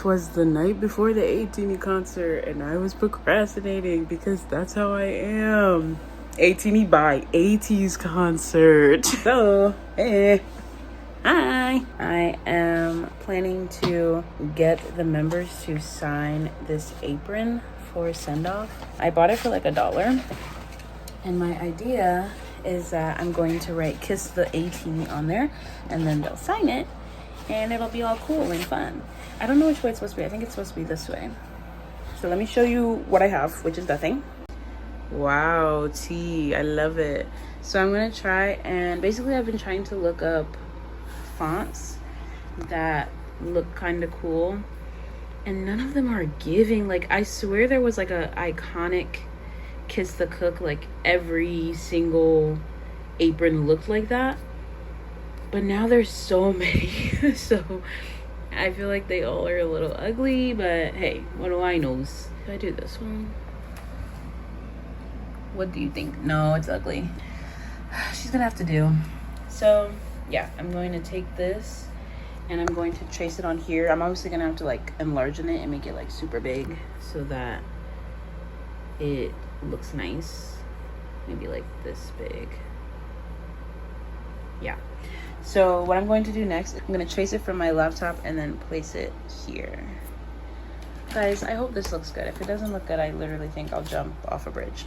It was the night before the Ateez concert and I was procrastinating because that's how I am. Ateez by Ateez concert. So, hey. Hi. I am planning to get the members to sign this apron for send-off. I bought it for like $1. And my idea is that I'm going to write "Kiss the Ateez" on there, and then they'll sign it, and it'll be all cool and fun. I don't know which way it's supposed to be. I think it's supposed to be this way. So let me show you what I have, which is nothing. Wow, tea. I love it. So I'm going to try, and basically I've been trying to look up fonts that look kind of cool, and none of them are giving. Like, I swear there was like a iconic Kiss the Cook, like every single apron looked like that, but now there's so many. So I feel like they all are a little ugly, but hey, what do I know? Should I do this one? What do you think? No, it's ugly. She's gonna have to do. So yeah, I'm going to take this and I'm going to trace it on here. I'm obviously gonna have to like enlarge it and make it like super big so that it looks nice. Maybe like this big. Yeah. So what I'm going to do next, I'm going to trace it from my laptop and then place it here. Guys, I hope this looks good. If it doesn't look good, I literally think I'll jump off a bridge.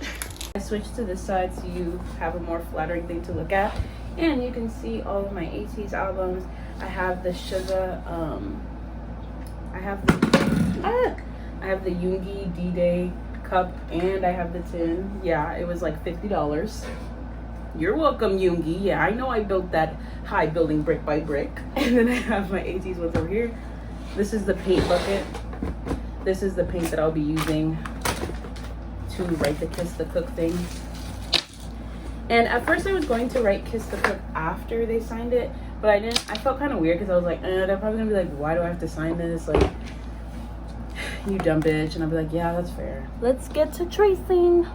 I switched to this side so you have a more flattering thing to look at. And you can see all of my Ateez albums. I have the Sugar, I have the Yoongi D-Day cup, and I have the tin. Yeah, it was like $50. You're welcome, Yoongi. Yeah, I know I built that high building brick by brick. And then I have my Ateez ones over here. This is the paint bucket. This is the paint that I'll be using to write the Kiss the Cook thing. And at first I was going to write Kiss the Cook after they signed it, but I didn't. I felt kind of weird because I was like, they're probably gonna be like, why do I have to sign this? Like, you dumb bitch. And I'll be like, yeah, that's fair. Let's get to tracing.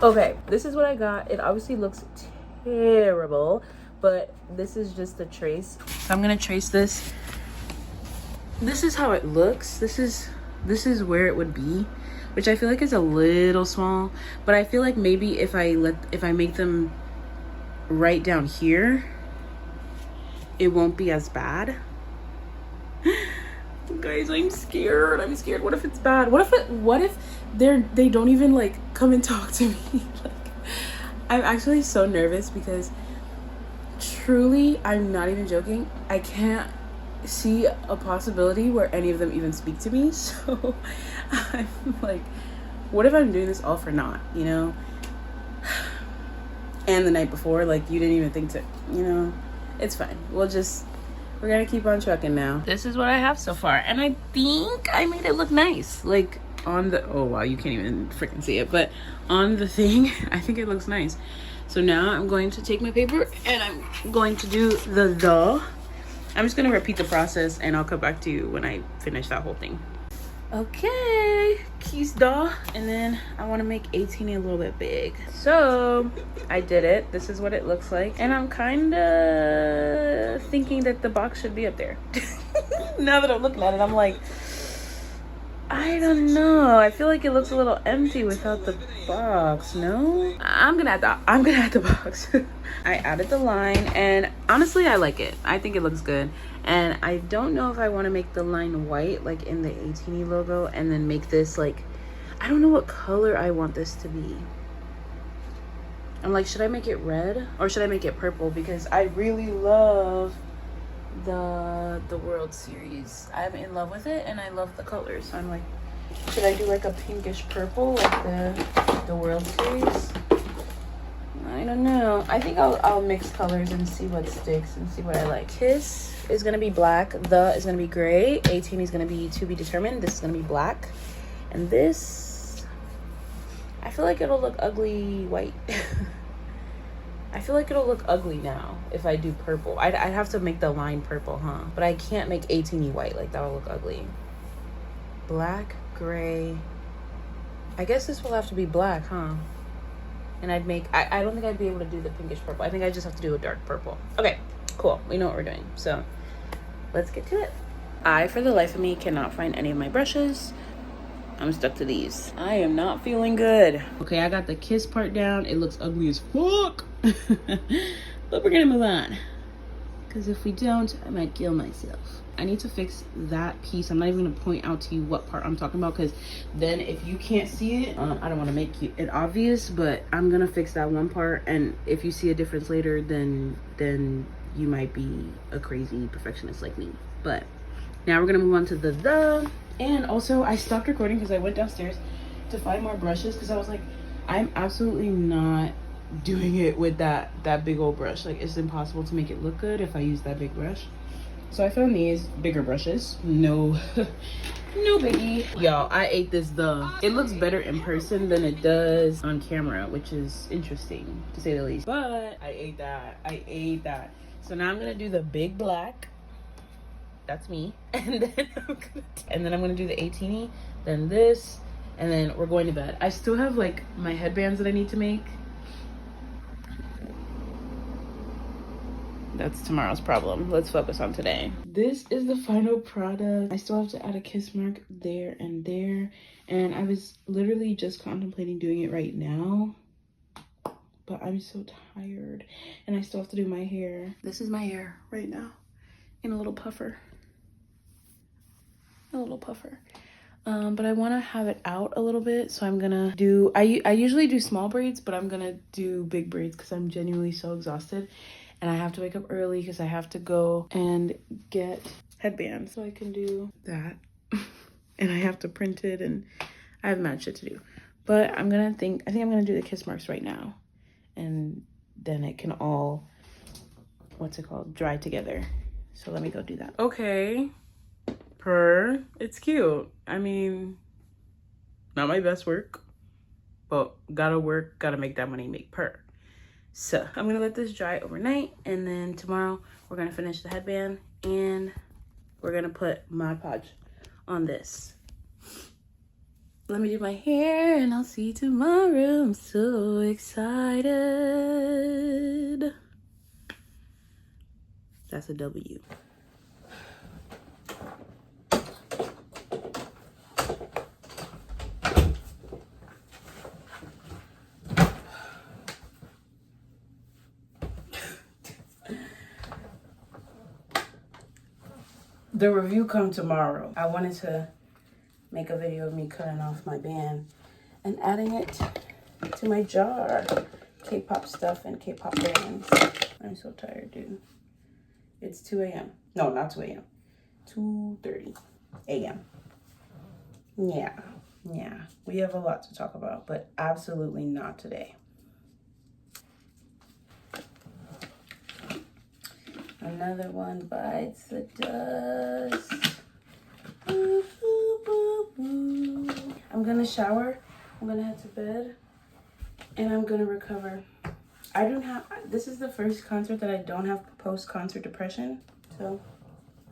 Okay, this is what I got. It obviously looks terrible, but this is just a trace. So I'm gonna trace this. This is how it looks. This is where it would be, which I feel like is a little small, but I feel like maybe if I make them right down here, it won't be as bad. Guys, I'm scared. What if it's bad? What if they don't even like come and talk to me? Like, I'm actually so nervous because truly, I'm not even joking, I can't see a possibility where any of them even speak to me. So I'm like, what if I'm doing this all for naught, you know? And the night before, like, you didn't even think to, you know? It's fine. We're gonna keep on trucking now. This is what I have so far, and I think I made it look nice. Like, on the, oh wow, you can't even freaking see it, but on the thing, I think it looks nice. So now I'm going to take my paper and I'm going to do I'm just gonna repeat the process and I'll come back to you when I finish that whole thing. Okay, keys da. And then I want to make 18 a little bit big. So I did it. This is what it looks like. And I'm kind of thinking that the box should be up there. Now that I'm looking at it, I'm like, I don't know. I feel like it looks a little empty without the box. No, I'm gonna add the box. I added the line, and honestly, I like it. I think it looks good. And I don't know if I want to make the line white, like in the Ateez logo, and then make this like, I don't know what color I want this to be. I'm like, should I make it red or should I make it purple? Because I really love the World Series. I'm in love with it and I love the colors. So I'm like, should I do like a pinkish purple like the World Series? I don't know. I think I'll mix colors and see what sticks and see what I like. Kiss is gonna be black, the is gonna be gray, 18 is gonna be to be determined, this is gonna be black, and this, I feel like it'll look ugly white. I feel like it'll look ugly now if I do purple. I'd have to make the line purple, huh? But I can't make 18 white, like that will look ugly. Black, gray, I guess this will have to be black, huh? And I'd make, I don't think I'd be able to do the pinkish purple. I think I just have to do a dark purple. Okay, cool. We know what we're doing. So let's get to it. I, for the life of me, cannot find any of my brushes. I'm stuck to these. I am not feeling good. Okay, I got the kiss part down. It looks ugly as fuck. But we're gonna move on. Because if we don't, I might kill myself. I need to fix that piece. I'm not even gonna point out to you what part I'm talking about, because then if you can't see it, I don't want to make it obvious, but I'm gonna fix that one part, and if you see a difference later, then you might be a crazy perfectionist like me. But now we're gonna move on to the and also I stopped recording because I went downstairs to find more brushes, because I was like, I'm absolutely not doing it with that big old brush. Like, it's impossible to make it look good if I use that big brush. So I found these bigger brushes. No biggie. Y'all, I ate this it looks better in person than it does on camera, which is interesting to say the least. But I ate that. So now I'm gonna do the big black. That's me. And then I'm gonna do the 18, then this, and then we're going to bed. I still have like my headbands that I need to make. That's tomorrow's problem. Let's focus on today. This is the final product. I still have to add a kiss mark there and there. And I was literally just contemplating doing it right now, but I'm so tired. And I still have to do my hair. This is my hair right now in a little puffer. But I want to have it out a little bit, so I'm gonna do, I usually do small braids, but I'm gonna do big braids because I'm genuinely so exhausted. And I have to wake up early because I have to go and get headbands so I can do that. And I have to print it, and I have mad shit to do. But I think I'm gonna do the kiss marks right now, and then it can all, dry together. So let me go do that. Okay, it's cute. I mean, not my best work, but gotta make that money, make purr. So I'm gonna let this dry overnight, and then tomorrow we're gonna finish the headband, and we're gonna put Mod Podge on this. Let me do my hair, and I'll see you tomorrow. I'm so excited. That's a W. The review come tomorrow. I wanted to make a video of me cutting off my band and adding it to my jar. K-pop stuff and K-pop bands. I'm so tired, dude. It's 2 a.m. No, not 2 a.m. 2:30 a.m. Yeah. We have a lot to talk about, but absolutely not today. Another one bites the dust. I'm gonna shower. I'm gonna head to bed, and I'm gonna recover. This is the first concert that I don't have post-concert depression, so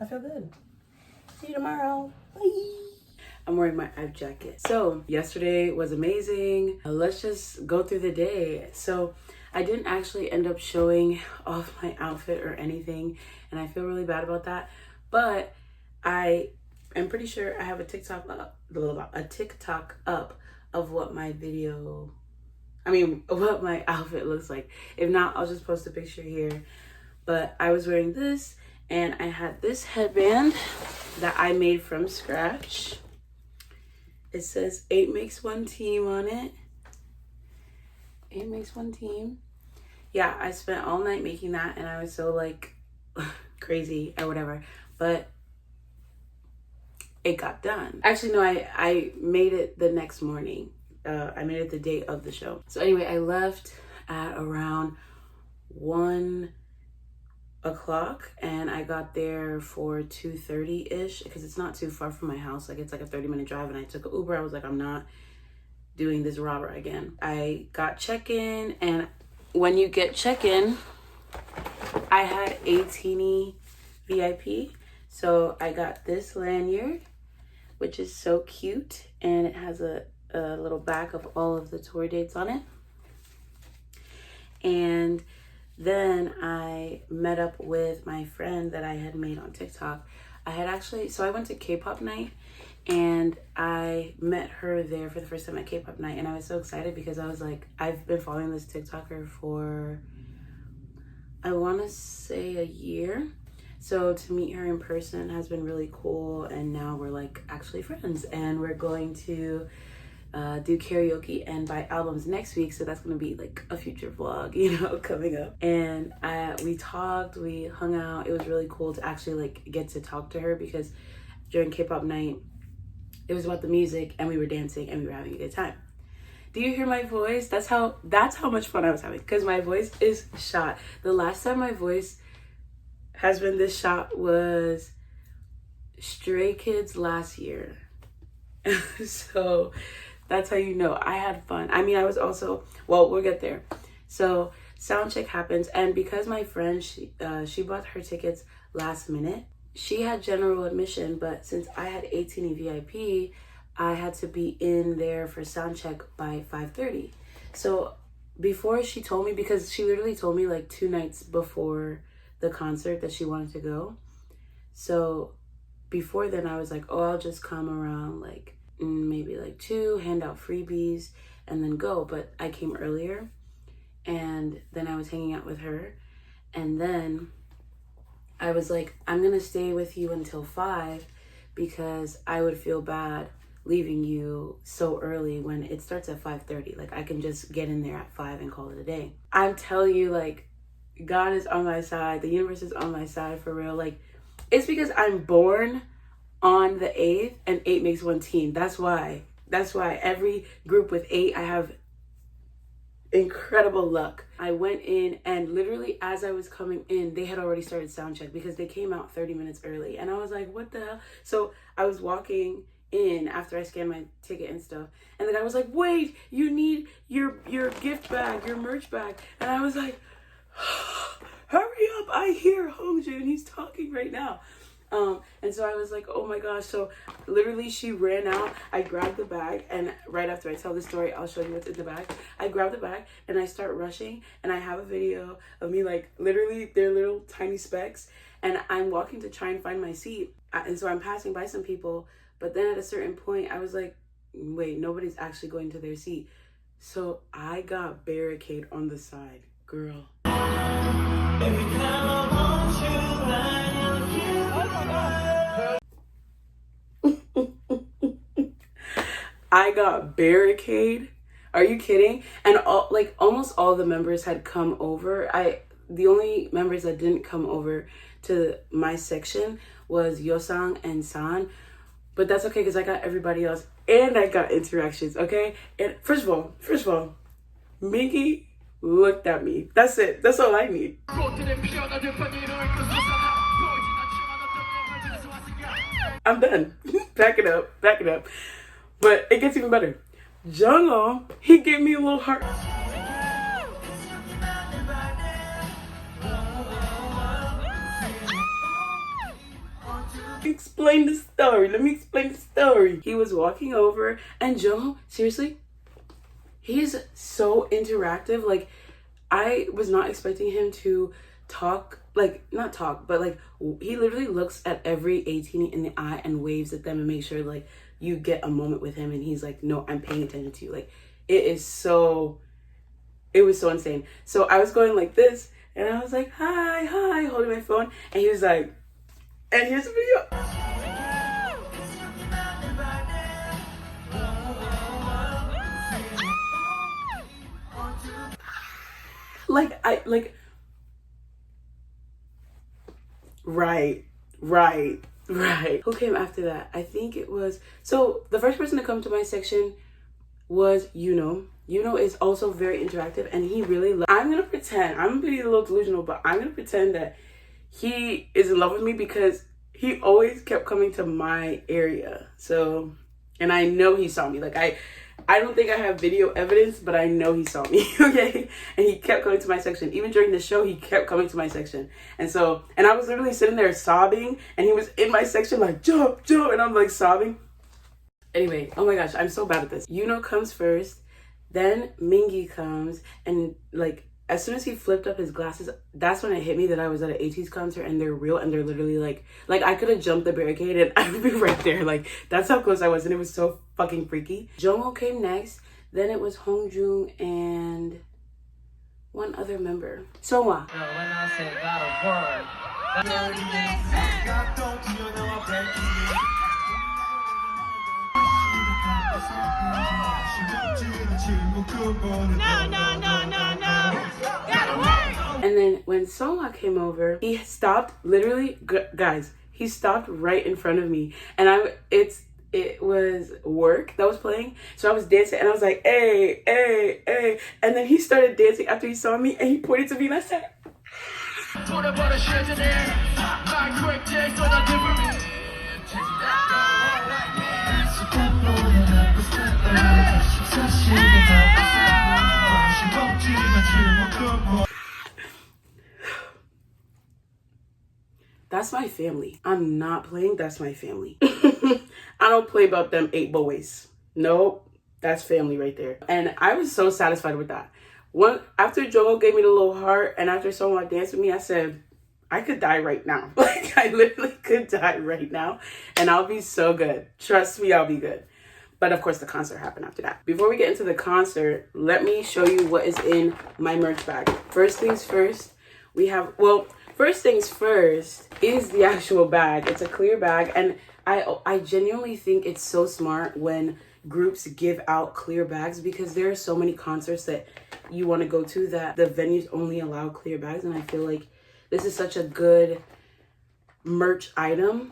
I feel good. See you tomorrow. Bye. I'm wearing my Ib jacket. So yesterday was amazing. Let's just go through the day. So I didn't actually end up showing off my outfit or anything, and I feel really bad about that. But I am pretty sure I have a TikTok up of what my outfit looks like. If not, I'll just post a picture here. But I was wearing this, and I had this headband that I made from scratch. It says 8 makes 1 team on it. 8 makes 1 team. Yeah, I spent all night making that, and I was so like crazy or whatever, but it got done. Actually, no, I made it the next morning. I made it the day of the show. So anyway, I left at around 1 o'clock, and I got there for 2:30-ish, because it's not too far from my house. Like, it's like a 30-minute drive, and I took an Uber. I was like, I'm not doing this rah-rah again. I got check-in, and when you get check-in, I had a teeny VIP. So I got this lanyard, which is so cute, and it has a a little back of all of the tour dates on it. And then I met up with my friend that I had made on TikTok. So I went to K-pop night, and I met her there for the first time at K-pop night, and I was so excited because I was like, I've been following this TikToker for, I want to say, a year. So to meet her in person has been really cool, and now we're like actually friends, and we're going to do karaoke and buy albums next week. So that's gonna be like a future vlog, you know, coming up. And we talked, we hung out. It was really cool to actually like get to talk to her, because during K-pop night it was about the music, and we were dancing and we were having a good time. Do you hear my voice? That's how much fun I was having, because my voice is shot. The last time my voice has been this shot was Stray Kids last year. So that's how you know I had fun. I mean, I was also, well, we'll get there. So sound check happens, and because my friend, she bought her tickets last minute, she had general admission, but since I had 18 VIP, I had to be in there for sound check by 5:30. So before she told me, because she literally told me like 2 nights before the concert that she wanted to go. So before then I was like, oh, I'll just come around like maybe like 2, hand out freebies, and then go. But I came earlier, and then I was hanging out with her, and then I was like, I'm gonna stay with you until 5, because I would feel bad leaving you so early when it starts at 5:30. Like, I can just get in there at 5 and call it a day. I'm telling you, like, God is on my side. The universe is on my side for real. Like, it's because I'm born on the 8th, and 8 makes one team. That's why every group with 8, I have incredible luck. I went in, and literally as I was coming in, they had already started sound check, because they came out 30 minutes early. And I was like, what the hell? So I was walking in after I scanned my ticket and stuff, and the guy was like, wait, you need your gift bag, your merch bag. And I was like, hurry up, I hear Hongjoon, he's talking right now. And so I was like, oh my gosh. So literally she ran out, I grabbed the bag, and right after I tell the story, I'll show you what's in the bag. I grabbed the bag and I start rushing, and I have a video of me, like, literally they're little tiny specks, and I'm walking to try and find my seat. And so I'm passing by some people, but then at a certain point I was like, wait, nobody's actually going to their seat. So I got barricade on the side, girl. Every time I want you, I got barricade. Are you kidding? And almost all the members had come over. The only members that didn't come over to my section was Yosang and San. But that's okay, because I got everybody else, and I got interactions, okay? And first of all, Mingy looked at me. That's it. That's all I need. I'm done. Back it up. But it gets even better. Jungho, he gave me a little heart. Let me explain the story. He was walking over, and Jungho, seriously, he's so interactive. Like, I was not expecting him to talk, like, not talk, but like, he literally looks at every 18 in the eye and waves at them and makes sure like you get a moment with him, and he's like, no, I'm paying attention to you. Like, it was so insane. So I was going like this, and I was like, hi, holding my phone, and he was like, and here's the video. Right. Who came after that? I think it was, so the first person to come to my section was Yuno. Yuno is also very interactive, and he really I'm gonna be a little delusional, but I'm gonna pretend that he is in love with me, because he always kept coming to my area. So, and I know he saw me. Like, I don't think I have video evidence, but I know he saw me, okay? And he kept coming to my section. Even during the show, he kept coming to my section. And I was literally sitting there sobbing, and he was in my section like, jump, and I'm like sobbing. Anyway, oh my gosh, I'm so bad at this. Yuno comes first, then Mingi comes, and like as soon as he flipped up his glasses, that's when it hit me that I was at an Ateez concert and they're real and they're literally like I could have jumped the barricade and I would be right there. Like that's how close I was, and it was so fucking freaky. Jongho came next, then it was Hongjoong and one other member. Songwa. When I say that And then when Songwa came over, he stopped literally, guys, he stopped right in front of me. And it was work that was playing. So I was dancing and I was like, hey, hey, hey. And then he started dancing after he saw me and he pointed to me and I said, that's my family. I'm not playing. That's my family. I don't play about them 8 boys. Nope. That's family right there. And I was so satisfied with that. After Jongho gave me the little heart and after someone danced with me, I said, I could die right now. Like I literally could die right now and I'll be so good. Trust me, I'll be good. But of course the concert happened after that. Before we get into the concert, let me show you what is in my merch bag. First things first, first things first is the actual bag. It's a clear bag, and I genuinely think it's so smart when groups give out clear bags because there are so many concerts that you want to go to that the venues only allow clear bags, and I feel like this is such a good merch item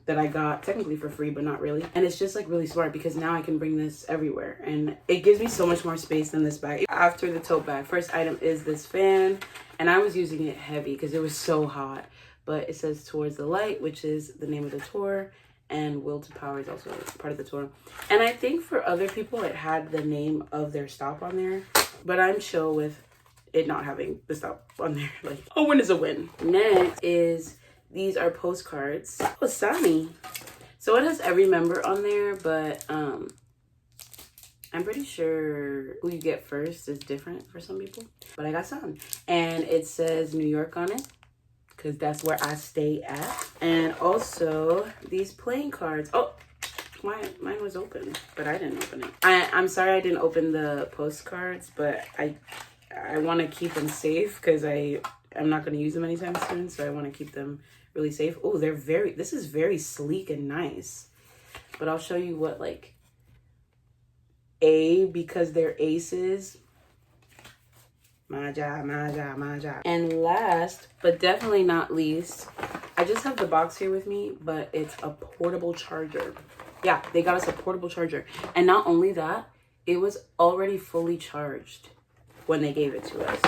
that I got technically for free, but not really. And it's just like really smart because now I can bring this everywhere and it gives me so much more space than this bag. After the tote bag, first item is this fan, and I was using it heavy because it was so hot, but it says Towards the Light, which is the name of the tour, and Will to Power is also part of the tour. And I think for other people it had the name of their stop on there, but I'm chill with it not having the stop on there. Like a win is a win. Next is these are postcards. Oh, Sami. So it has every member on there, but I'm pretty sure who you get first is different for some people. But I got some. And it says New York on it, because that's where I stay at. And also these playing cards. Oh, mine was open, but I didn't open it. I'm sorry I didn't open the postcards, but I want to keep them safe because I'm not going to use them anytime soon, so I want to keep them really safe. Oh, this is very sleek and nice. But I'll show you what like because they're aces. Maja. And last, but definitely not least, I just have the box here with me, but it's a portable charger. Yeah, they got us a portable charger. And not only that, it was already fully charged when they gave it to us.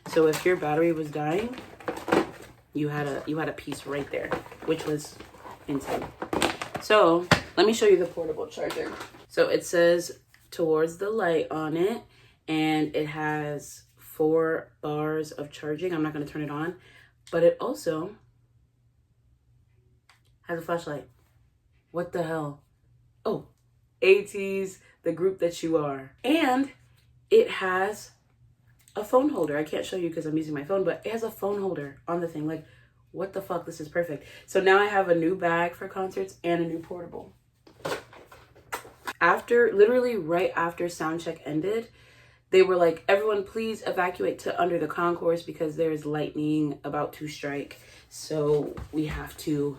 So if your battery was dying, you had a piece right there, which was insane. So let me show you the portable charger. So it says Towards the Light on it, and it has 4 bars of charging. I'm not going to turn it on, but it also has a flashlight. What the hell? Oh, Ateez, the group that you are. And it has a phone holder. I can't show you because I'm using my phone, but it has a phone holder on the thing. Like, what the fuck? This is perfect. So now I have a new bag for concerts and a new portable. Literally right after soundcheck ended, they were like, everyone please evacuate to under the concourse because there's lightning about to strike. So we have to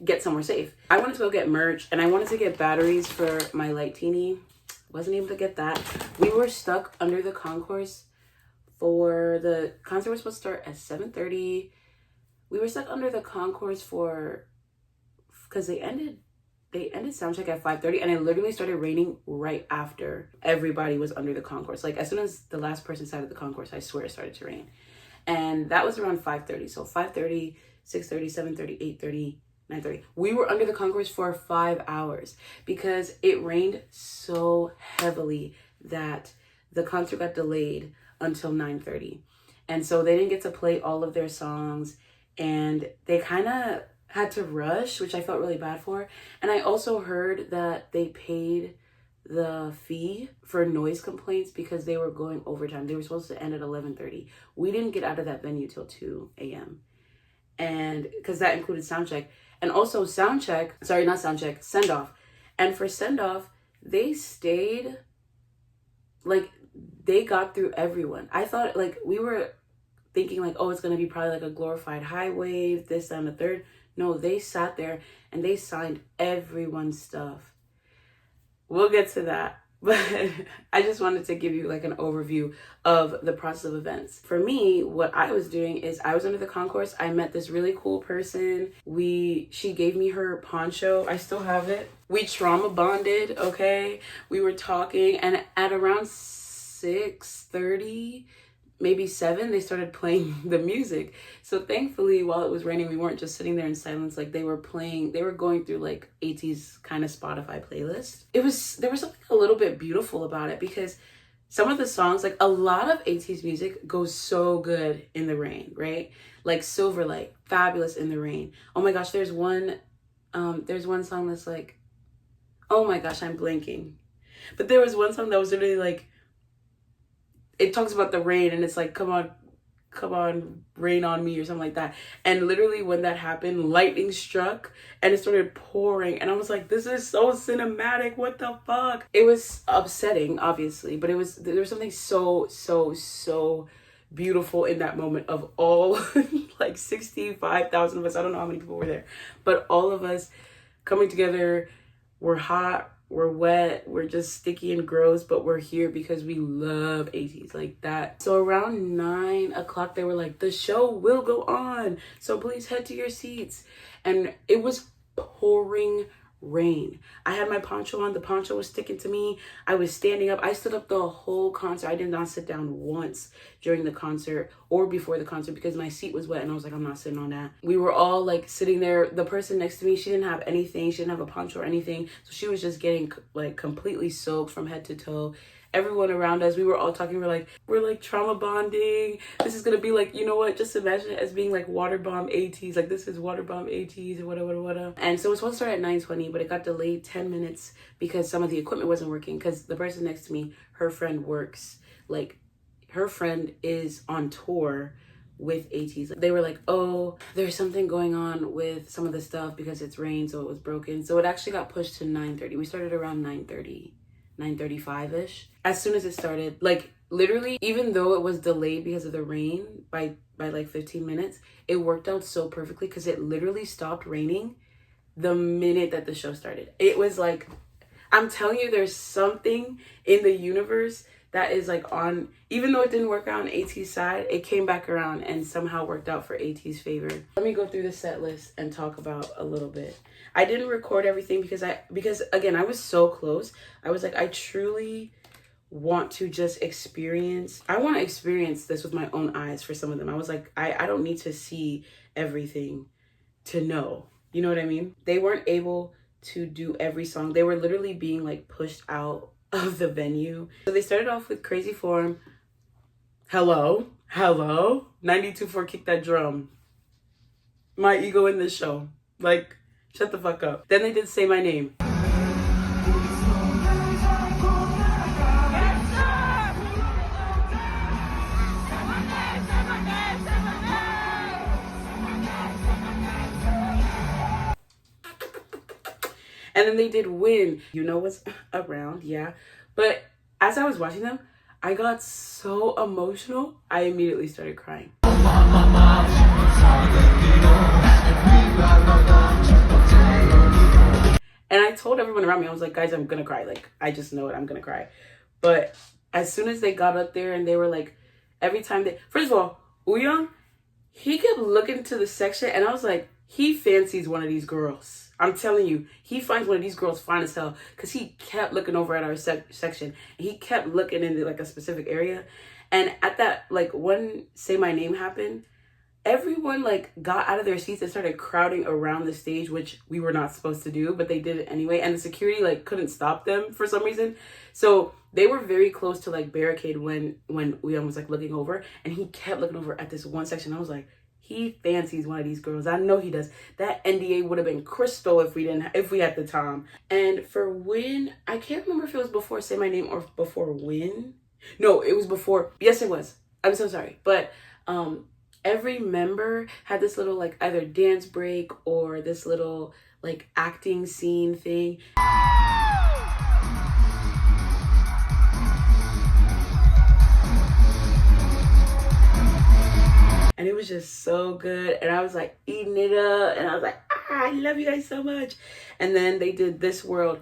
get somewhere safe. I wanted to go get merch and I wanted to get batteries for my Light Teeny. Wasn't able to get that. We were stuck under the concourse for the concert was supposed to start at 7:30. We were stuck under the concourse because they ended soundcheck at 5:30, and it literally started raining right after everybody was under the concourse. Like as soon as the last person sat at the concourse, I swear it started to rain. And that was around 5:30. So 5:30, 6:30, 7:30, 8:30, 9:30. We were under the concourse for 5 hours because it rained so heavily that the concert got delayed until 9:30. And so they didn't get to play all of their songs, and they kind of had to rush, which I felt really bad for. And I also heard that they paid the fee for noise complaints because they were going overtime. They were supposed to end at 11:30. We didn't get out of that venue till 2 a.m. And because that included sound check. And also send off. And for send off, they stayed, like, they got through everyone. I thought, like, we were thinking, like, oh, it's going to be probably like a glorified high wave, this, and the third. No, they sat there and they signed everyone's stuff. We'll get to that. But I just wanted to give you like an overview of the process of events. For me, what I was doing is I was under the concourse. I met this really cool person. She gave me her poncho. I still have it. We trauma bonded, okay? We were talking, and at around 6:30, maybe 7, they started playing the music. So thankfully, while it was raining, we weren't just sitting there in silence. Like, they were going through like Ateez kind of Spotify playlist. There was something a little bit beautiful about it because some of the songs, like a lot of Ateez music goes so good in the rain, right? Like Silverlight, fabulous in the rain. Oh my gosh, there's one song that's like, oh my gosh, I'm blanking. But there was one song that was literally like, it talks about the rain and it's like, come on, rain on me or something like that. And literally when that happened, lightning struck and it started pouring. And I was like, this is so cinematic. What the fuck? It was upsetting, obviously, but there was something so beautiful in that moment of all like 65,000 of us. I don't know how many people were there, but all of us coming together. We're hot. We're wet, we're just sticky and gross, but we're here because we love Ateez like that. So around 9 o'clock, they were like, the show will go on, so please head to your seats. And it was pouring rain. I had my poncho on. The poncho was sticking to me. I was standing up. I stood up the whole concert. I did not sit down once during the concert or before the concert because my seat was wet and I was like, I'm not sitting on that. We were all like sitting there. The person next to me, she didn't have anything. She didn't have a poncho or anything. So she was just getting like completely soaked from head to toe. Everyone around us, we were all talking. We're like trauma bonding. This is gonna be like, you know what? Just imagine it as being like water bomb Ateez. Like, this is water bomb Ateez or whatever. And so it was supposed to start at 9:20, but it got delayed 10 minutes because some of the equipment wasn't working. Because the person next to me, her friend works. Like, her friend is on tour with Ateez. They were like, oh, there's something going on with some of the stuff because it's rain, so it was broken. So it actually got pushed to 9:30. We started around 9:35-ish. As soon as it started, like, literally, even though it was delayed because of the rain by like 15 minutes, it worked out so perfectly because it literally stopped raining the minute that the show started. It was like, I'm telling you, there's something in the universe that is like on, even though it didn't work out on Ateez's side, it came back around and somehow worked out for Ateez's favor. Let me go through the set list and talk about a little bit. I didn't record everything because again, I was so close. I was like, I truly want to just experience this with my own eyes for some of them. I was like, I don't need to see everything to know. You know what I mean? They weren't able to do every song. They were literally being like pushed out of the venue. So they started off with Crazy Form. Hello. 92.4 Kick That Drum. My ego in this show. Like, shut the fuck up. Then they did Say My Name. And then they did Win. You know what's around, yeah. But as I was watching them, I got so emotional, I immediately started crying. And I told everyone around me, I was like, guys, I'm gonna cry. Like, I just know it, I'm gonna cry. But as soon as they got up there and they were like, every time first of all, Wooyoung, he kept looking to the section and I was like, he fancies one of these girls. I'm telling you, he finds one of these girls fine as hell because he kept looking over at our section. And he kept looking into like a specific area. And at that, like, when Say My Name happened, everyone like got out of their seats and started crowding around the stage, which we were not supposed to do, but they did it anyway. And the security like couldn't stop them for some reason. So they were very close to like barricade when we was like looking over, and he kept looking over at this one section. I was like, He fancies one of these girls. I know he does. That NDA would have been crystal if we had the time. And for Win, I can't remember if it was before Say My Name or before Win. No, it was before. Yes, it was. I'm so sorry. But every member had this little like either dance break or this little like acting scene thing. And it was just so good. And I was like eating it up. And I was like, I love you guys so much. And then they did This World.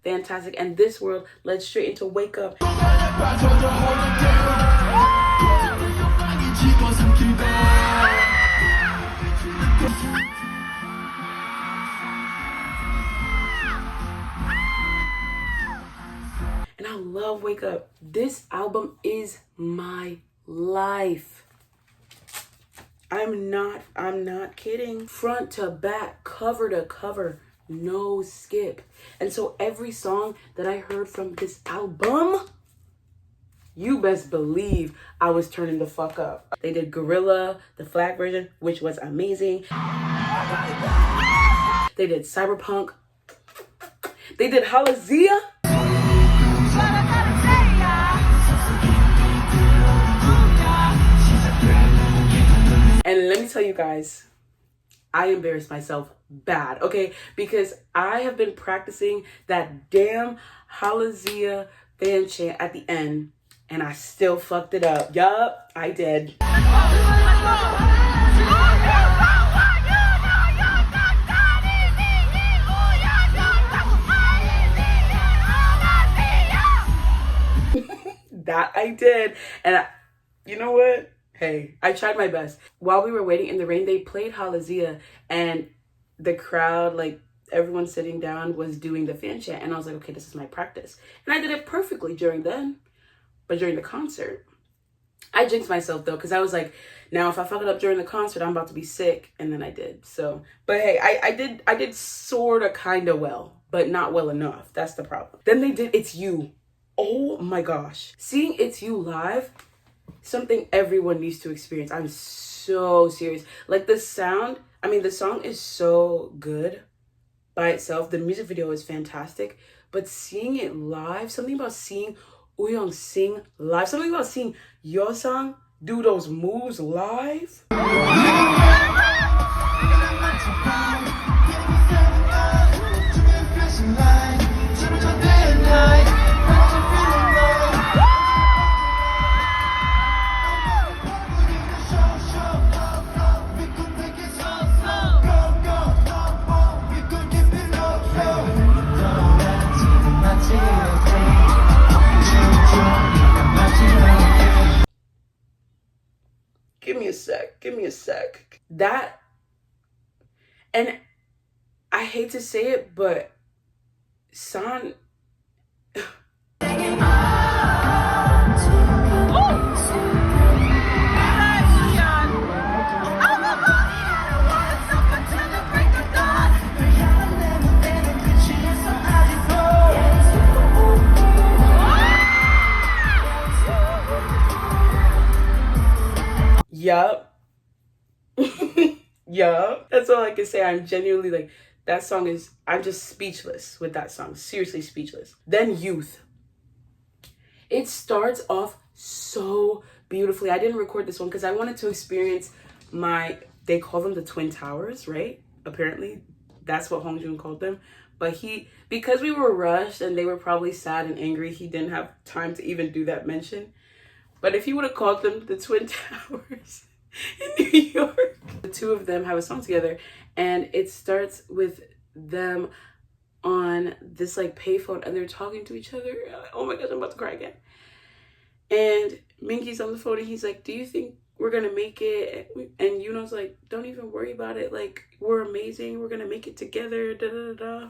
Fantastic. And This World led straight into Wake Up. And I love Wake Up. This album is my life. I'm not kidding. Front to back, cover to cover, no skip. And so every song that I heard from this album, you best believe I was turning the fuck up. They did Gorilla, the flag version, which was amazing. They did Cyberpunk. They did Halazia. And let me tell you guys, I embarrassed myself bad, okay? Because I have been practicing that damn Halazia fan chant at the end, and I still fucked it up. Yup, I did. That I did. And you know what? Hey, I tried my best. While we were waiting in the rain, they played Halazia, and the crowd, like everyone sitting down, was doing the fan chant. And I was like, okay, this is my practice. And I did it perfectly during then. But during the concert, I jinxed myself though, because I was like, now if I fuck it up during the concert, I'm about to be sick. And then I did. So, but hey, I did sort of kind of well, but not well enough. That's the problem. Then they did It's You. Oh my gosh. Seeing It's You live, something everyone needs to experience. I'm so serious. Like the sound, I mean, the song is so good by itself. The music video is fantastic, but seeing it live, something about seeing Uyoung sing live, something about seeing your song do those moves live. Give me a sec. That, and I hate to say it, but San, yup. Yup. That's all I can say. I'm genuinely like, that song is, I'm just speechless with that song. Seriously speechless. Then Youth. It starts off so beautifully. I didn't record this one because I wanted to experience they call them the Twin Towers, right? Apparently, that's what Hongjoong called them. But because we were rushed and they were probably sad and angry, he didn't have time to even do that mention. But if he would have called them the Twin Towers in New York, the two of them have a song together, and it starts with them on this like payphone and they're talking to each other. Oh my gosh, I'm about to cry again. And Minky's on the phone and he's like, do you think we're gonna make it? And Yuno's like, don't even worry about it. Like, we're amazing. We're gonna make it together. Da da da da.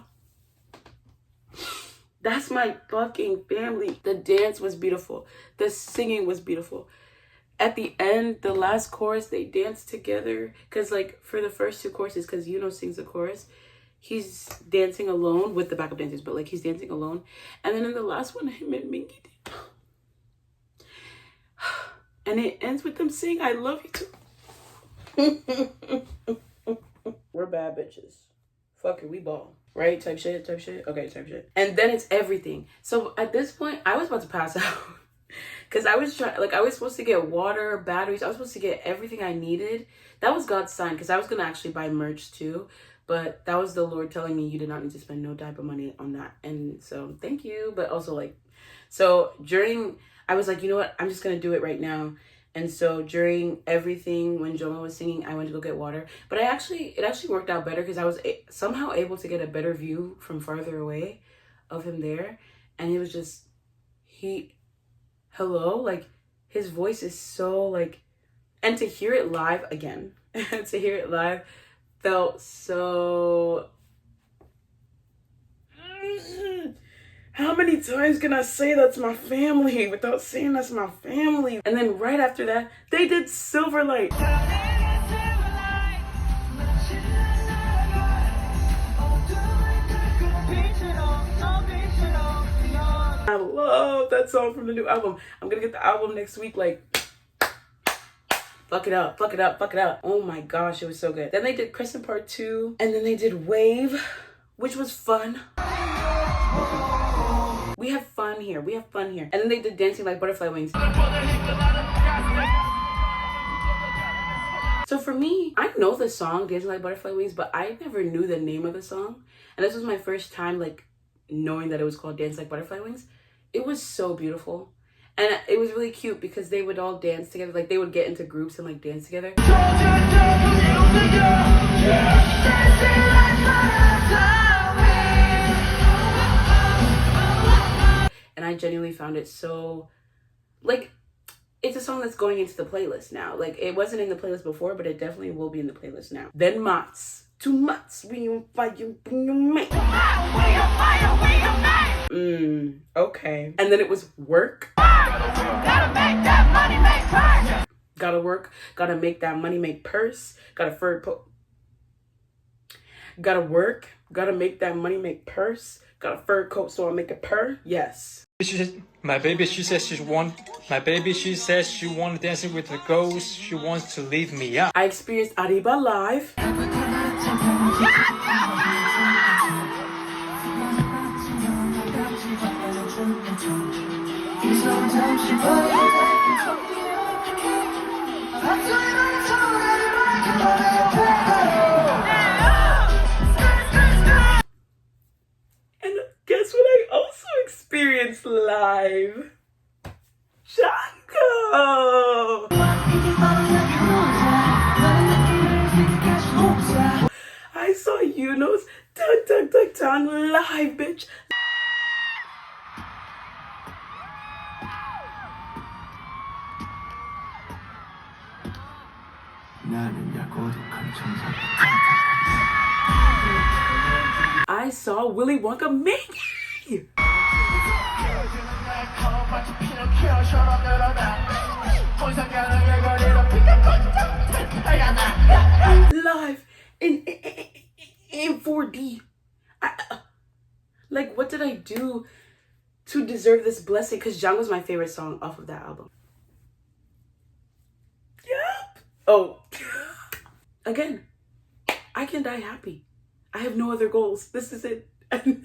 That's my fucking family. The dance was beautiful. The singing was beautiful. At the end, the last chorus, they danced together. Because, like, for the first two choruses, because Yuno sings the chorus, he's dancing alone with the backup dancers, but like he's dancing alone. And then in the last one, him and Mingy did. And it ends with them saying, I love you too. We're bad bitches. Fuck it, we ball. Right? Type shit. Okay, type shit. And then it's everything. So at this point, I was about to pass out. Because I was trying, like, I was supposed to get water, batteries. I was supposed to get everything I needed. That was God's sign, because I was going to actually buy merch too. But that was the Lord telling me you did not need to spend no type of money on that. And so, thank you. But also, like, so I was like, you know what? I'm just going to do it right now. And so during everything, when Joma was singing, I went to go get water. But it actually worked out better, because I was somehow able to get a better view from farther away of him there. And it was just, hello? Like, his voice is so, like, and to hear it live again, to hear it live felt so... How many times can I say that's my family without saying that's my family? And then right after that, they did Silverlight. I love that song from the new album. I'm gonna get the album next week, like, fuck it up. Oh my gosh, it was so good. Then they did Crescent Part 2, and then they did Wave, which was fun. We have fun here. And then they did Dancing Like Butterfly Wings. So for me, I know the song Dancing Like Butterfly Wings, but I never knew the name of the song. And this was my first time, like, knowing that it was called Dance Like Butterfly Wings. It was so beautiful. And it was really cute because they would all dance together. Like, they would get into groups and, like, dance together. And I genuinely found it so, like, it's a song that's going into the playlist now. Like, it wasn't in the playlist before, but it definitely will be in the playlist now. Then Mats. 2 months. Okay. And then it was Work. Gotta make that money make purse. Gotta work. Gotta make that money make purse. Gotta work. Gotta make that money make purse. Got a fur coat, so I make a purr. Yes. My baby, she says she want dancing with the ghost. She wants to leave me up. I experienced Arriba live. Guess what I also experienced live? Django! I saw Yunos Tang live, bitch. I saw Willy Wonka Mickey. Live in 4D. Like, what did I do to deserve this blessing? Because Django's my favorite song off of that album. Yep. Oh. Again, I can die happy. I have no other goals. This is it.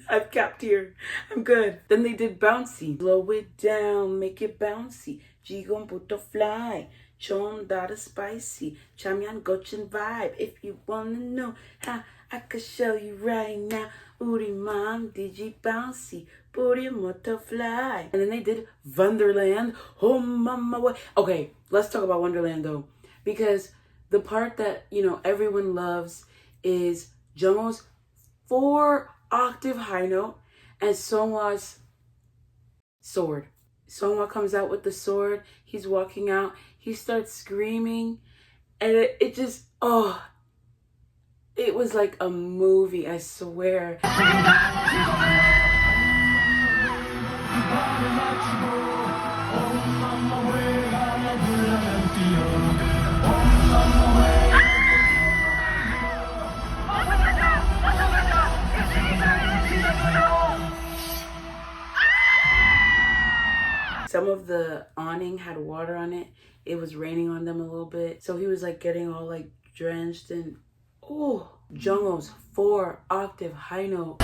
I've capped here. I'm good. Then they did Bouncy. Blow it down, make it bouncy. Jigon puto fly. Chon dada spicy. Chamyan gochin vibe. If you wanna know how, I could show you right now. Uri mom, digi bouncy. Booty moto fly. And then they did Wonderland. Oh mama way. Okay, let's talk about Wonderland though. Because the part that, you know, everyone loves is Jungkook's 4-octave high note and Seonghwa's sword. Seonghwa comes out with the sword. He's walking out. He starts screaming. And it just, oh, it was like a movie, I swear. had water on it. It was raining on them a little bit. So he was like getting all like drenched and oh, Jungho's 4-octave high note.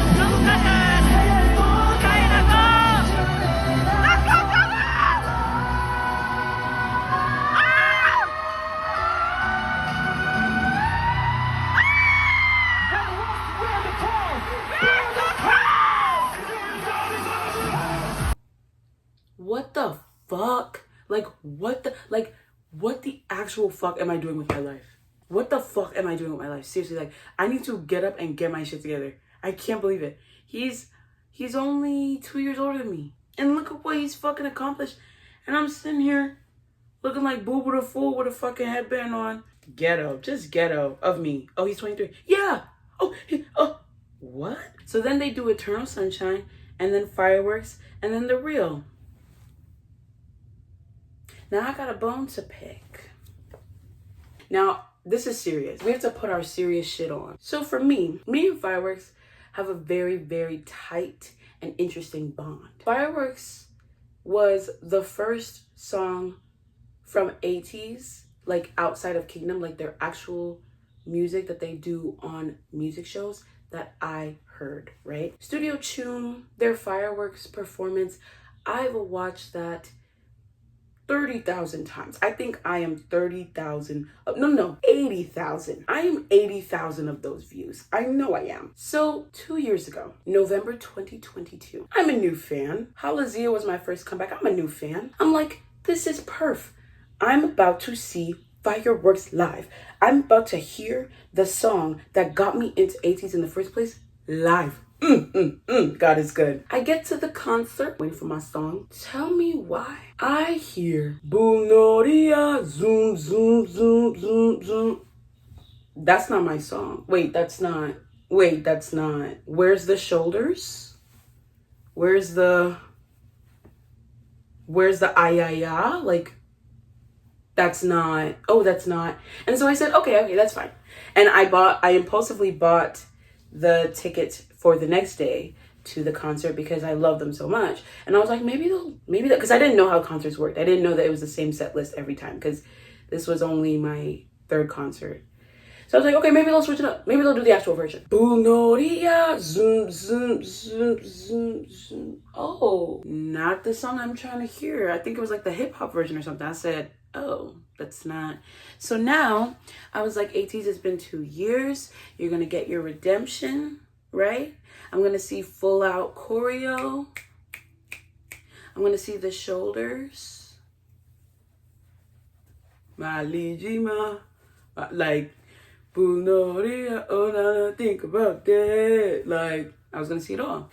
What the fuck? Like, what the actual fuck am I doing with my life? What the fuck am I doing with my life? Seriously, like, I need to get up and get my shit together. I can't believe it. He's only 2 years older than me. And look at what he's fucking accomplished. And I'm sitting here looking like Boo Boo the Fool with a fucking headband on. Ghetto, just ghetto of me. Oh, he's 23. Yeah. Oh, what? So then they do Eternal Sunshine, and then Fireworks, and then The Real. Now I got a bone to pick. Now, this is serious. We have to put our serious shit on. So for me and Fireworks have a very, very tight and interesting bond. Fireworks was the first song from Ateez, like outside of Kingdom, like their actual music that they do on music shows that I heard, right? Studio Tune, their Fireworks performance, I've watched that 30,000 times. I think I am 30,000. No, 80,000. I am 80,000 of those views. I know I am. So 2 years ago, November 2022, I'm a new fan. Halazia was my first comeback. I'm a new fan. I'm like, this is perf. I'm about to see Fireworks live. I'm about to hear the song that got me into Ateez in the first place live. God is good. I get to the concert, waiting for my song. Tell me why. I hear Bunoria, zoom, zoom, zoom, zoom, zoom. That's not my song. Wait, that's not. Where's the shoulders? Where's the ayaya? Like, that's not. Oh, that's not. And so I said, okay, that's fine. And I impulsively bought the ticket for the next day to the concert because I love them so much. And I was like, maybe because I didn't know how concerts worked. I didn't know that it was the same set list every time because this was only my third concert. So I was like, okay, maybe they'll switch it up. Maybe they'll do the actual version. Bunoria, zoom, zoom, zoom, zoom, zoom. Oh, not the song I'm trying to hear. I think it was like the hip hop version or something. I said, oh, that's not. So now I was like, Ateez, it's been 2 years. You're going to get your redemption, right? I'm going to see full out choreo. I'm going to see the shoulders. Malijima. Like, Bunoria, oh, no, think about that. Like, I was going to see it all.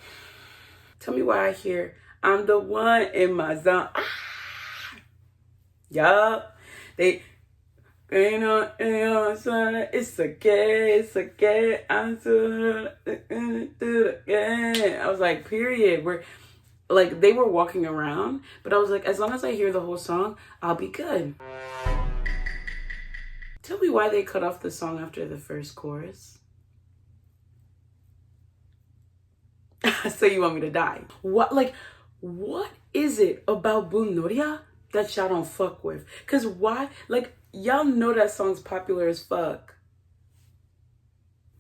Tell me why I hear, I'm the one in my zone. Yup. They ain't on it's okay. I'm so again. I was like, period. We're like, they were walking around, but I was like, as long as I hear the whole song, I'll be good. Tell me why they cut off the song after the first chorus. So you want me to die? What is it about Bunoria that y'all don't fuck with? Cause why? Like, y'all know that song's popular as fuck,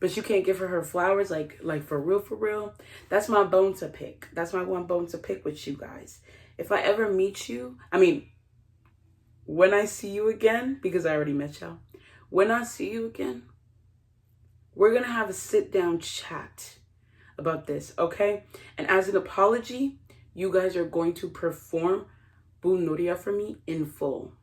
but you can't give her flowers, like for real. That's my bone to pick. That's my one bone to pick with you guys. If I ever meet you, I mean, when I see you again, because I already met y'all, when I see you again, we're gonna have a sit down chat about this, okay? And as an apology, you guys are going to perform Bunoria for me in full.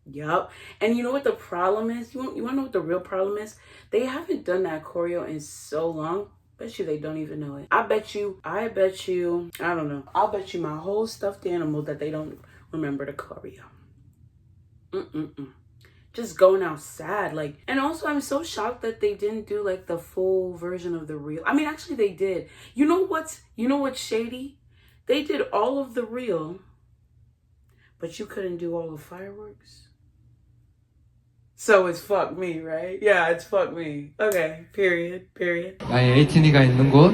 Yup. And you know what the problem is? You want to know what the real problem is? They haven't done that choreo in so long. Bet you they don't even know it. I bet you, I don't know. I'll bet you my whole stuffed animal that they don't remember the choreo. Just going out sad. Like, and also I'm so shocked that they didn't do like the full version of the real. I mean, actually they did. You know what's shady? They did all of the real, but you couldn't do all the Fireworks. So it's fuck me, right? Yeah, it's fuck me. Okay, period. 나의 에이티니가 있는 곳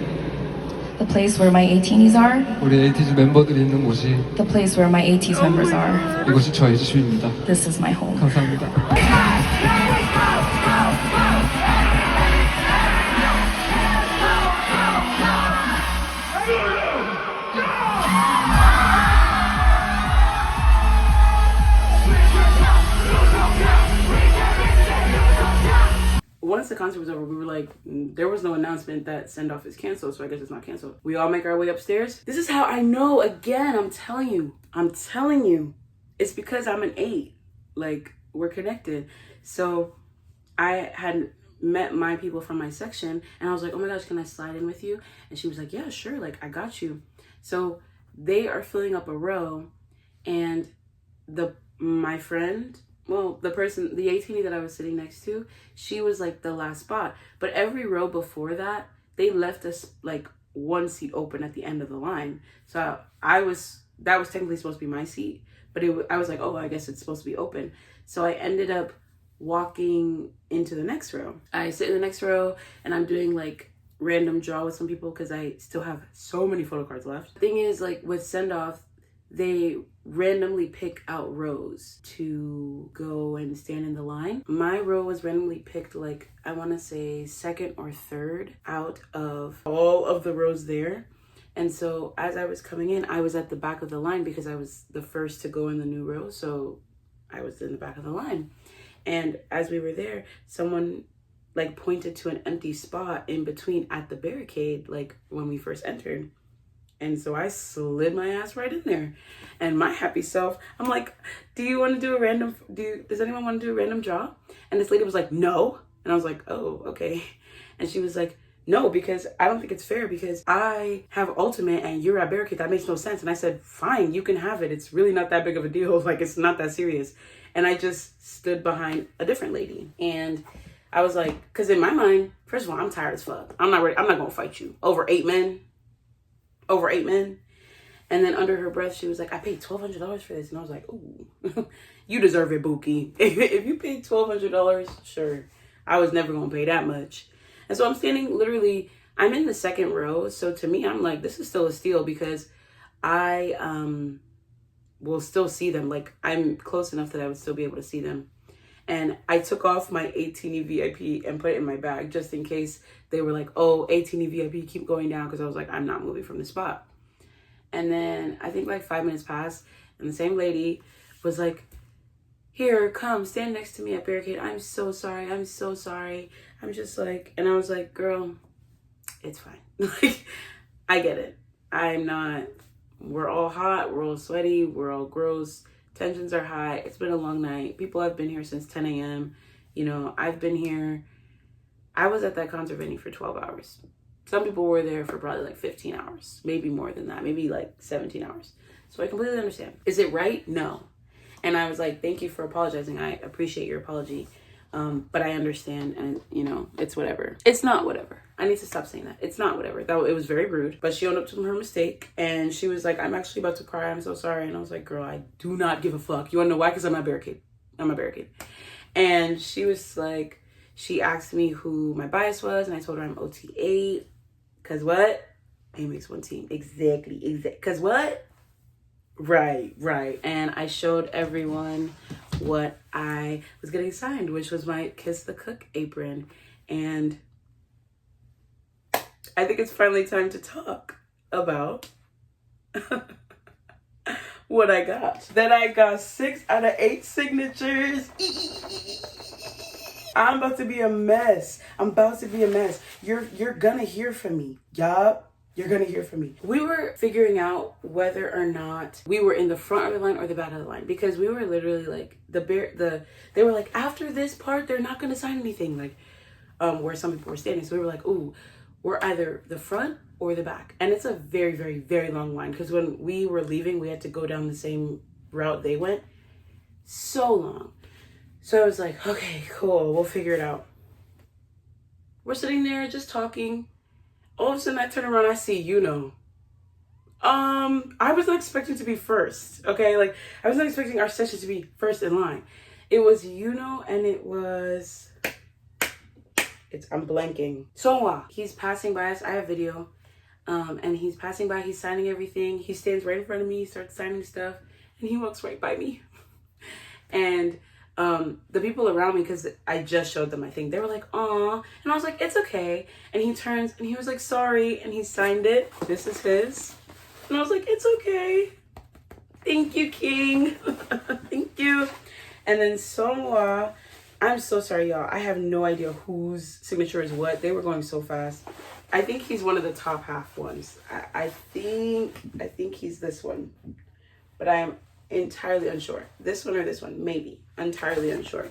The place where my Ateenies are. 우리 에이티즈 멤버들이 있는 곳이 The place where my Ateez members are. 이곳이 저의 집입니다. This is my home. 감사합니다. Once the concert was over, we were like, there was no announcement that send-off is canceled, so I guess it's not canceled. We all make our way upstairs. This is how I know, again, I'm telling you. It's because I'm an 8. Like, we're connected. So I had met my people from my section, and I was like, oh my gosh, can I slide in with you? And she was like, yeah, sure, like, I got you. So they are filling up a row, and my friend, well, the 18 that I was sitting next to, she was like the last spot. But every row before that, they left us like one seat open at the end of the line. So that was technically supposed to be my seat, but I was like, oh, I guess it's supposed to be open. So I ended up walking into the next row. I sit in the next row and I'm doing like random draw with some people because I still have so many photo cards left. The thing is, like with send off, they randomly pick out rows to go and stand in the line. My row was randomly picked, like, I want to say second or third out of all of the rows there. And so as I was coming in, I was at the back of the line because I was the first to go in the new row. So I was in the back of the line. And as we were there, someone like pointed to an empty spot in between at the barricade, like when we first entered. And so I slid my ass right in there. And my happy self, I'm like, do you want to do a random, does anyone want to do a random draw? And this lady was like, no. And I was like, oh, okay. And she was like, no, because I don't think it's fair because I have ultimate and you're at barricade. That makes no sense. And I said, fine, you can have it. It's really not that big of a deal. Like, it's not that serious. And I just stood behind a different lady. And I was like, because in my mind, first of all, I'm tired as fuck. I'm not ready. I'm not going to fight you over 8 men. And then under her breath, she was like, I paid $1,200 for this. And I was like, ooh, you deserve it, Buki. If you paid $1,200, sure. I was never going to pay that much. And so I'm standing literally, I'm in the second row. So to me, I'm like, this is still a steal because I will still see them. Like, I'm close enough that I would still be able to see them. And I took off my Ateez VIP and put it in my bag just in case they were like, oh, Ateez VIP, keep going down. Because I was like, I'm not moving from the spot. And then I think like 5 minutes passed. And the same lady was like, here, come, stand next to me at barricade. I'm so sorry. I'm so sorry. I'm just like, and I was like, girl, it's fine. Like, I get it. I'm not, we're all hot. We're all sweaty. We're all gross. Tensions are high. It's been a long night. People have been here since 10 a.m. You know, I've been here. I was at that concert venue for 12 hours. Some people were there for probably like 15 hours, maybe more than that, maybe like 17 hours. So I completely understand. Is it right? No. And I was like, thank you for apologizing. I appreciate your apology. But I understand, and you know, it's whatever. It's not whatever. I need to stop saying that. It's not whatever. It was very rude, but she owned up to her mistake. And she was like, I'm actually about to cry. I'm so sorry. And I was like, girl, I do not give a fuck. You want to know why? Because I'm a barricade. And she was like, she asked me who my bias was. And I told her I'm OT8. Because what? A makes one team. Exactly. Because what? Right. And I showed everyone what I was getting signed, which was my Kiss the Cook apron. And I think it's finally time to talk about what I got. That I got 6 out of 8 signatures. I'm about to be a mess. You're gonna hear from me. Yup. You're gonna hear from me. We were figuring out whether or not we were in the front of the line or the back of the line because we were literally like they were like, after this part they're not gonna sign anything, like where some people were standing. So we were like, ooh, we're either the front or the back. And it's a very, very, very long line because when we were leaving we had to go down the same route they went. So long. So I was like, okay, cool, we'll figure it out. We're sitting there just talking. All of a sudden I turn around, I see I was not expecting to be first, okay? Like, I was not expecting our session to be first in line. It was and it was, I'm blanking. Songhwa, he's passing by us. I have video. And he's passing by, he's signing everything. He stands right in front of me, starts signing stuff, and he walks right by me. And the people around me, because I just showed them my thing, they were like, "Aw," and I was like, "It's okay." And he turns and he was like, "Sorry," and he signed it. This is his. And I was like, "It's okay. Thank you, King." Thank you. And then Songhwa, I'm so sorry, y'all. I have no idea whose signature is what. They were going so fast. I think he's one of the top half ones. I think he's this one, but I am entirely unsure. This one or this one, maybe. Entirely unsure.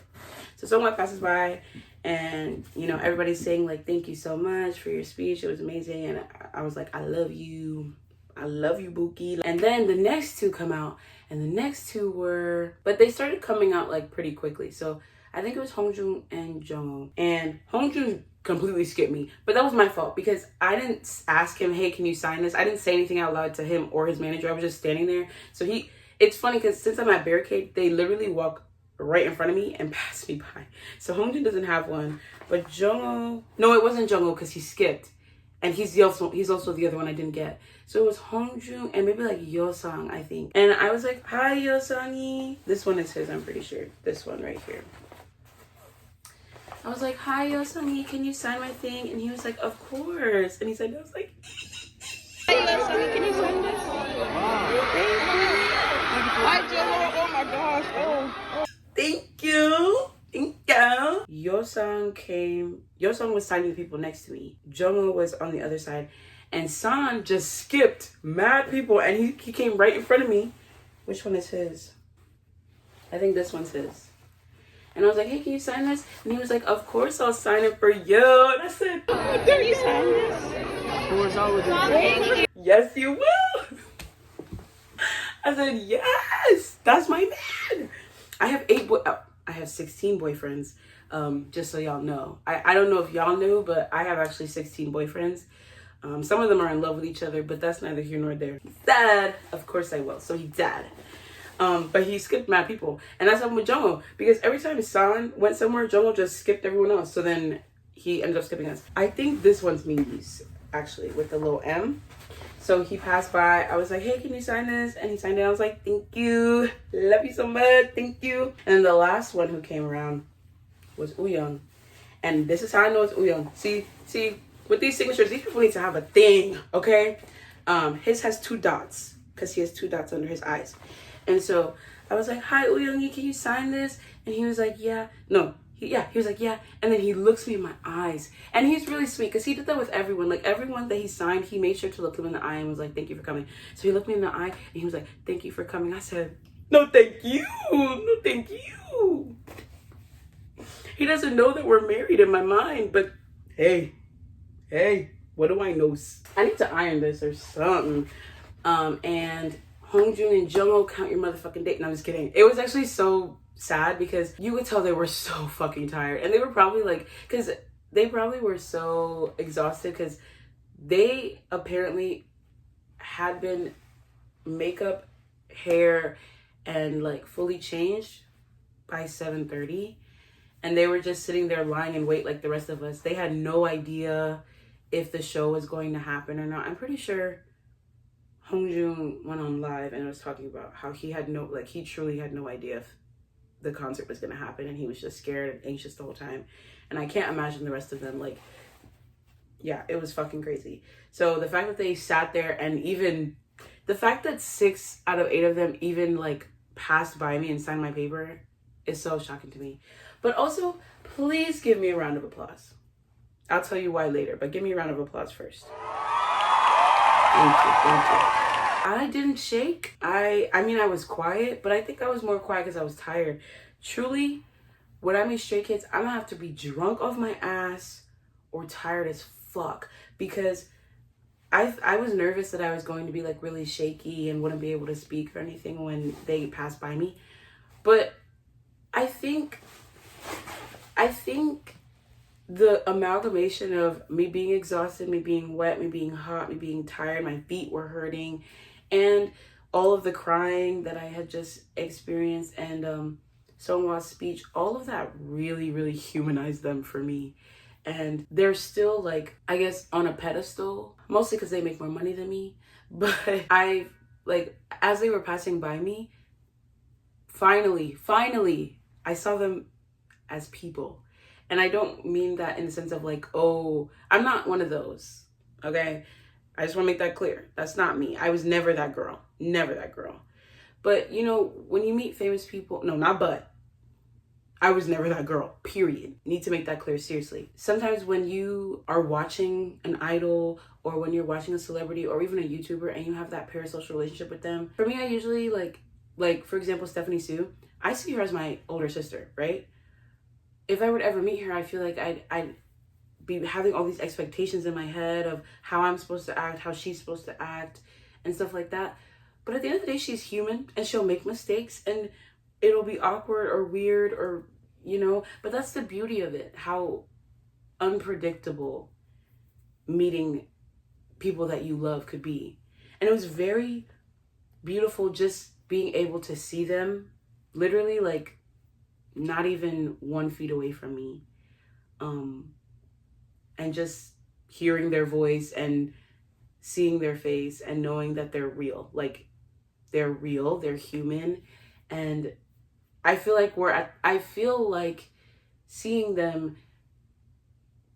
So someone passes by, and you know, everybody's saying like, "Thank you so much for your speech. It was amazing." And I was like, "I love you. I love you, Buki." And then the next two come out, and the next two were, but they started coming out like pretty quickly. So I think it was Hongjoong and Jungho. And Hongjoong completely skipped me, but that was my fault because I didn't ask him, "Hey, can you sign this?" I didn't say anything out loud to him or his manager. I was just standing there. So it's funny because since I'm at barricade, they literally walk right in front of me and pass me by. So Hongjoong doesn't have one, but Jungho, no, it wasn't Jungho because he skipped. And he's also the other one I didn't get. So it was Hongjoong and maybe like Yeosang, I think. And I was like, "Hi, Yeosangi." This one is his, I'm pretty sure. This one right here. I was like, "Hi, Yeosangi, can you sign my thing?" And he was like, "Of course." And he said, I was like, "Hi, Yeosangi, can you sign this?" Hi, Jello. Oh my gosh. Oh. Thank you. Thank you. Yeosang was signing the people next to me. Jungho was on the other side. And San just skipped mad people. And he came right in front of me. Which one is his? I think this one's his. And I was like, "Hey, can you sign this?" And he was like, "Of course I'll sign it for you." And I said, "Oh, can you sign this?" "Yes, you will." I said, "Yes, that's my man." I have 16 boyfriends. Just so y'all know. I don't know if y'all knew, but I have actually 16 boyfriends. Some of them are in love with each other, but that's neither here nor there. He's dead. Of course I will. So he died. But he skipped mad people. And that's happened with Jungho. Because every time San went somewhere, Jungho just skipped everyone else. So then he ended up skipping us. I think this one's Mingy's, actually, with the little M. So he passed by. I was like, "Hey, can you sign this?" And he signed it. I was like, "Thank you. Love you so much. Thank you." And then the last one who came around was Wooyoung. And this is how I know it's Wooyoung. See, with these signatures, these people need to have a thing, okay? His has 2 dots because he has 2 dots under his eyes. And so I was like, "Hi, Wooyoung, can you sign this?" And he was like, "Yeah." No, he was like, "Yeah." And then he looks me in my eyes. And he's really sweet because he did that with everyone. Like everyone that he signed, he made sure to look him in the eye and was like, "Thank you for coming." So he looked me in the eye and he was like, "Thank you for coming." I said, "No, thank you. No, thank you." He doesn't know that we're married in my mind, but hey, what do I know? I need to iron this or something. And Hongjoong and Jungho, count your motherfucking date. No, I'm just kidding. It was actually so sad because you could tell they were so fucking tired. And they were probably like, because they probably were so exhausted because they apparently had been makeup, hair, and like fully changed by 7:30. And they were just sitting there lying in wait like the rest of us. They had no idea if the show was going to happen or not. I'm pretty sure Hongjoong went on live and was talking about how he truly had no idea if the concert was going to happen. And he was just scared and anxious the whole time. And I can't imagine the rest of them. Like, yeah, it was fucking crazy. So the fact that they sat there and even the fact that 6 out of 8 of them even like passed by me and signed my paper is so shocking to me. But also, please give me a round of applause. I'll tell you why later, but give me a round of applause first. Thank you. I didn't shake. I mean, I was quiet, but I think I was more quiet because I was tired. Truly, when I meet Stray Kids, I'm gonna have to be drunk off my ass or tired as fuck because I was nervous that I was going to be like really shaky and wouldn't be able to speak or anything when they passed by me. But I think the amalgamation of me being exhausted, me being wet, me being hot, me being tired, my feet were hurting, and all of the crying that I had just experienced and Songhwa's speech, all of that really, really humanized them for me. and they're still like, I guess, on a pedestal, mostly because they make more money than me. But I, like, as they were passing by me, finally, I saw them as people. And I don't mean that in the sense of like, oh, I'm not one of those, okay? I just want to make that clear. That's not me. I was never that girl. Never that girl. But, you know, when you meet famous people, no, not but. I was never that girl, period. Need to make that clear, seriously. Sometimes when you are watching an idol or when you're watching a celebrity or even a YouTuber and you have that parasocial relationship with them, for me, I usually like for example, Stephanie Sue, I see her as my older sister, right? If I would ever meet her, I feel like I'd be having all these expectations in my head of how I'm supposed to act, how she's supposed to act, and stuff like that. But at the end of the day, she's human and she'll make mistakes and it'll be awkward or weird or, you know, but that's the beauty of it, how unpredictable meeting people that you love could be. And it was very beautiful just being able to see them literally like not even 1 feet away from me, and just hearing their voice and seeing their face and knowing that they're real. Like, they're real, they're human, and I feel like seeing them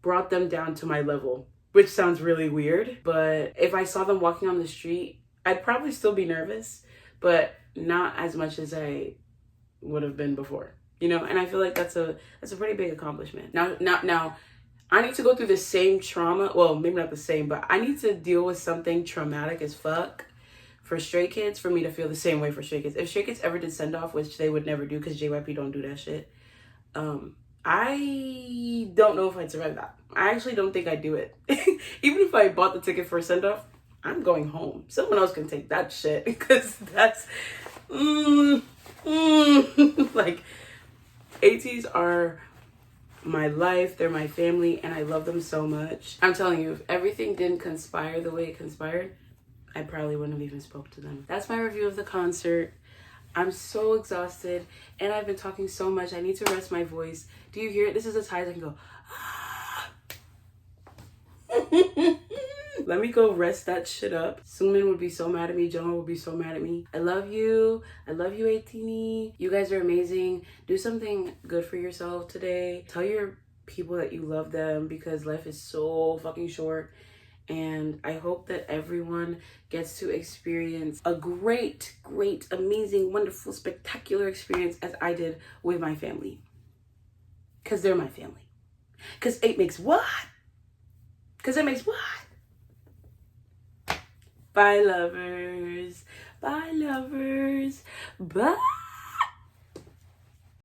brought them down to my level, which sounds really weird, but if I saw them walking on the street, I'd probably still be nervous, but not as much as I would have been before, you know? And I feel like that's a pretty big accomplishment. Now, I need to go through the same trauma. Well, maybe not the same, but I need to deal with something traumatic as fuck for Stray Kids for me to feel the same way for Stray Kids. If Stray Kids ever did send off, which they would never do because JYP don't do that shit, I don't know if I'd survive that. I actually don't think I'd do it. Even if I bought the ticket for a send off, I'm going home. Someone else can take that shit because that's like, Ateez are my life, they're my family, and I love them so much. I'm telling you, if everything didn't conspire the way it conspired, I probably wouldn't have even spoke to them. That's my review of the concert. I'm so exhausted and I've been talking so much. I need to rest my voice. Do you hear it? This is as high as I can go. Let me go rest that shit up. Sumin would be so mad at me. Jonah would be so mad at me. I love you. I love you, Ateez. You guys are amazing. Do something good for yourself today. Tell your people that you love them because life is so fucking short. And I hope that everyone gets to experience a great, amazing, wonderful, spectacular experience as I did with my family. Because they're my family. Because 8 makes what? Because it makes what? Bye, lovers. Bye, lovers. Bye.